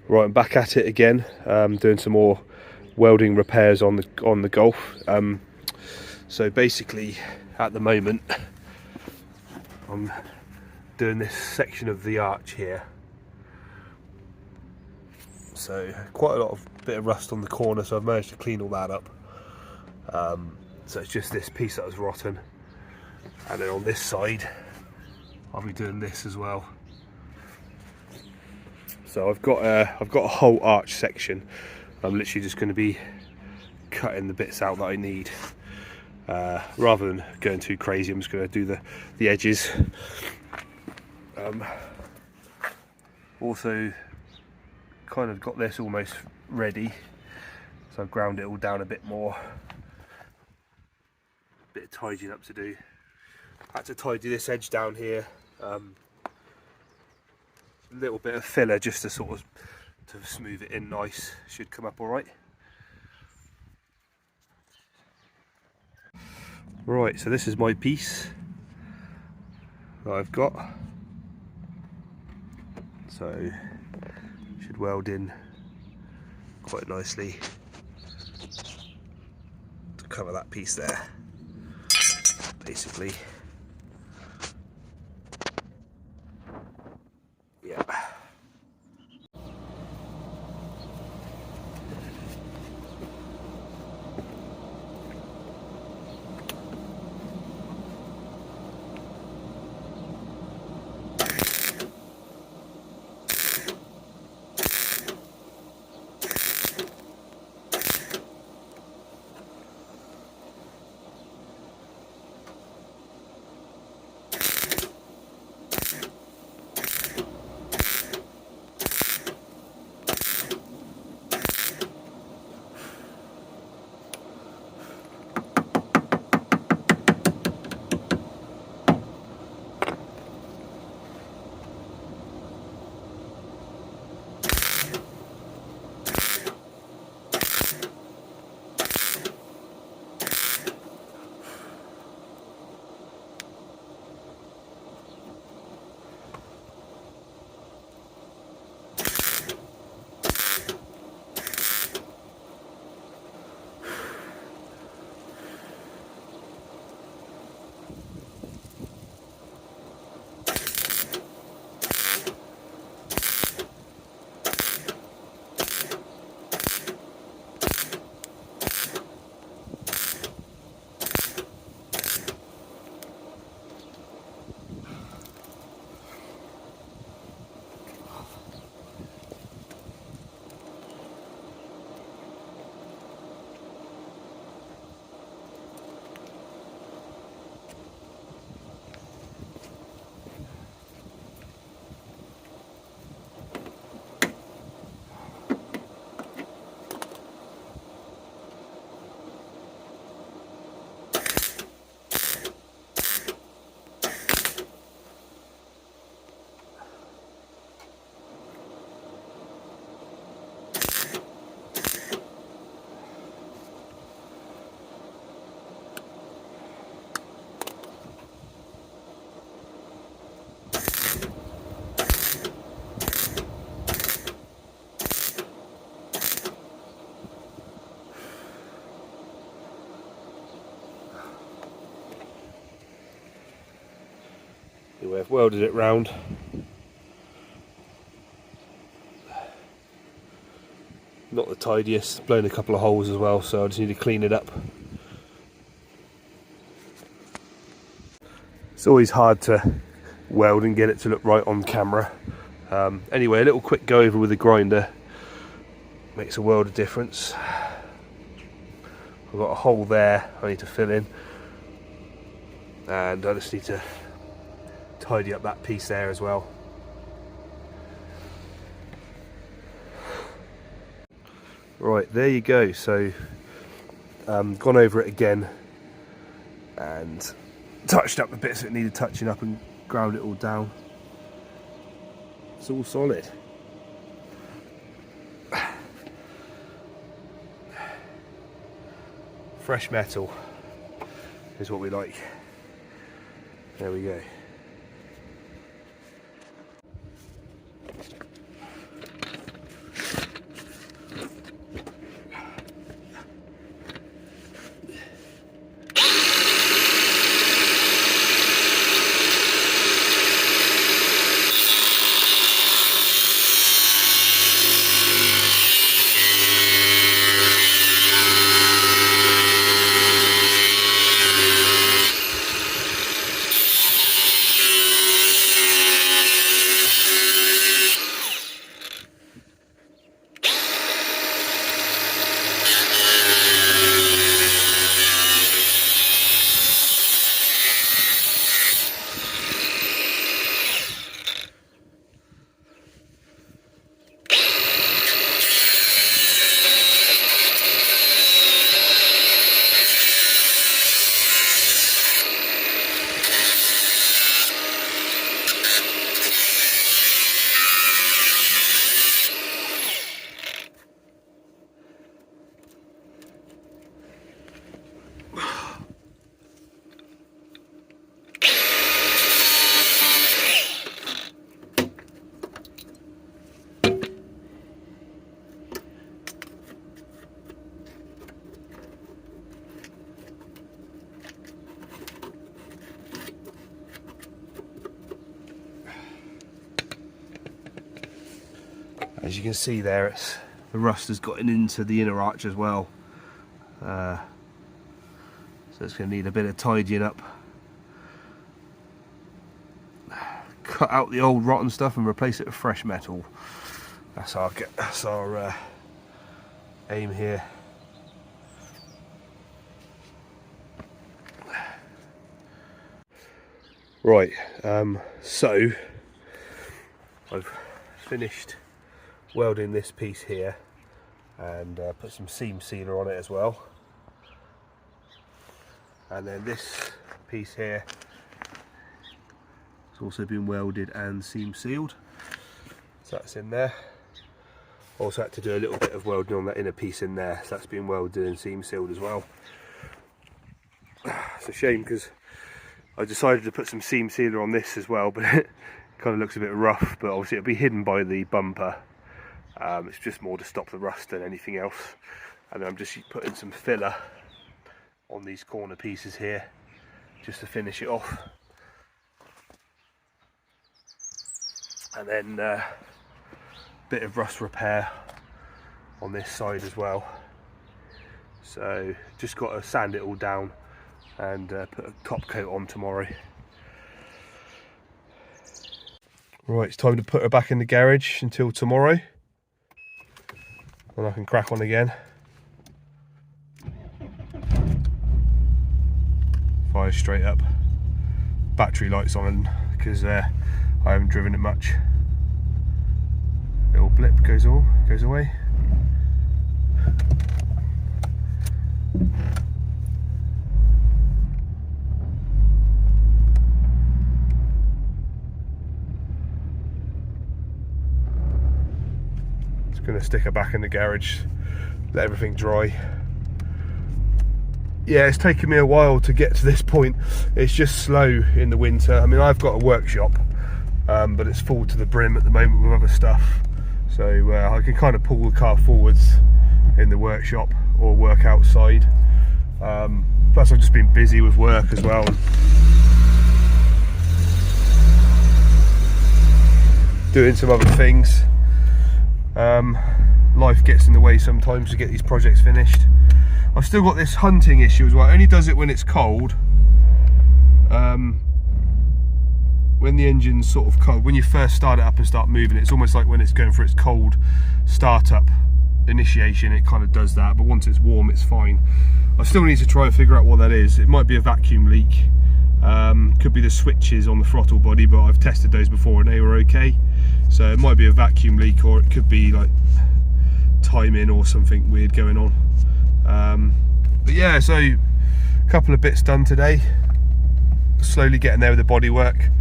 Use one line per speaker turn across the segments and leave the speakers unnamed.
Right, I'm back at it again, doing some more welding repairs on the Golf. So basically, at the moment, I'm doing this section of the arch here. So quite a lot of bit of rust on the corner, so I've managed to clean all that up. So it's just this piece that was rotten, and then on this side, I'll be doing this as well. So I've got a whole arch section. I'm literally just going to be cutting the bits out that I need. Rather than going too crazy, I'm just going to do the edges. Also, kind of got this almost ready, so I've ground it all down a bit more. Bit of tidying up to do. Had to tidy this edge down here. A little bit of filler just to sort of to smooth it in nice. Should come up all right. Right, so this is my piece that I've got. So should weld in quite nicely to cover that piece there, basically. Yeah. Anyway, I've welded it round. Not the tidiest, blown a couple of holes as well, so I just need to clean it up. It's always hard to weld and get it to look right on camera. Anyway, a little quick go over with the grinder makes a world of difference. I've got a hole there I need to fill in, and I just need to tidy up that piece there as well. Right, there you go. So gone over it again and touched up the bits that needed touching up and ground it all down. It's all solid. Fresh metal is what we like. There we go. As you can see there, the rust has gotten into the inner arch as well, so it's going to need a bit of tidying up. Cut out the old rotten stuff and replace it with fresh metal. That's our aim here. Right, so I've finished welding this piece here and put some seam sealer on it as well, and then this piece here has also been welded and seam sealed, so that's in there. Also had to do a little bit of welding on that inner piece in there, so that's been welded and seam sealed as well. It's a shame because I decided to put some seam sealer on this as well, but it kind of looks a bit rough, but obviously it'll be hidden by the bumper. It's just more to stop the rust than anything else. And then I'm just putting some filler on these corner pieces here just to finish it off. And then a bit of rust repair on this side as well. So just got to sand it all down and put a top coat on tomorrow. Right, it's time to put her back in the garage until tomorrow. And I can crack on again. Fire straight up. Battery lights on because I haven't driven it much. Little blip goes away. Going to stick her back in the garage, let everything dry. Yeah, it's taken me a while to get to this point. It's just slow in the winter. I mean, I've got a workshop, but it's full to the brim at the moment with other stuff, so I can kind of pull the car forwards in the workshop or work outside. Plus I've just been busy with work as well, doing some other things. Life gets in the way sometimes to get these projects finished. I've still got this hunting issue as well. It only does it when it's cold. When the engine's sort of cold, when you first start it up and start moving it, it's almost like when it's going for its cold startup initiation, it kind of does that, but once it's warm it's fine. I still need to try and figure out what that is. It might be a vacuum leak, could be the switches on the throttle body, but I've tested those before and they were okay. So it might be a vacuum leak, or it could be like timing or something weird going on. But yeah, so a couple of bits done today. Slowly getting there with the bodywork.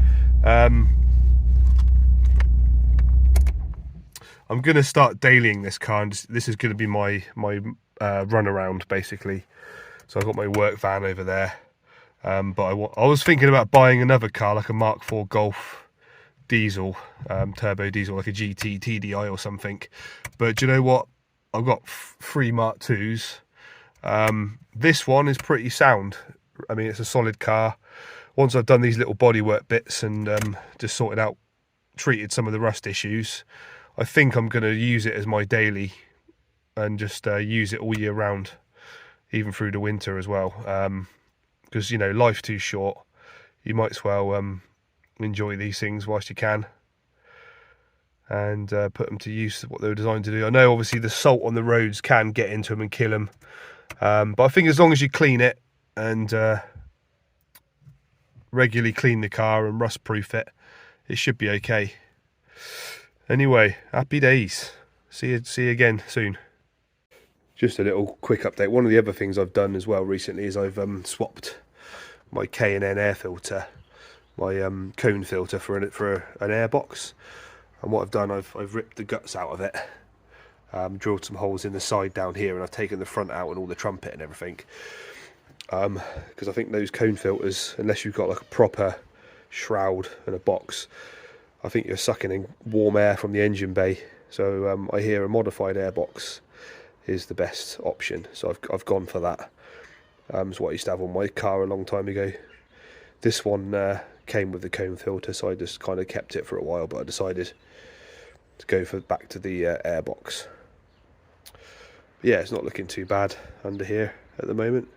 I'm going to start dailying this car, and this is going to be my run around basically. So I've got my work van over there, but I was thinking about buying another car, like a Mark IV Golf diesel, turbo diesel, like a GT TDI or something. But do you know what? I've got 3 Mark IIs. This one is pretty sound. I mean, it's a solid car. Once I've done these little bodywork bits and just sorted out, treated some of the rust issues, I think I'm going to use it as my daily and just use it all year round, even through the winter as well. Because, you know, life's too short. You might as well enjoy these things whilst you can, and put them to use, what they were designed to do. I know obviously the salt on the roads can get into them and kill them, but I think as long as you clean it and regularly clean the car and rust proof it, it should be okay. Anyway, happy days. See you again soon. Just a little quick update. One of the other things I've done as well recently is I've swapped my K&N air filter, my cone filter, for an air box. And what I've done, I've ripped the guts out of it, drilled some holes in the side down here, and I've taken the front out and all the trumpet and everything. Because I think those cone filters, unless you've got like a proper shroud and a box, I think you're sucking in warm air from the engine bay. So I hear a modified air box is the best option. So I've gone for that. It's what I used to have on my car a long time ago. This one came with the cone filter, so I just kind of kept it for a while, but I decided to go for back to the airbox. Yeah, it's not looking too bad under here at the moment.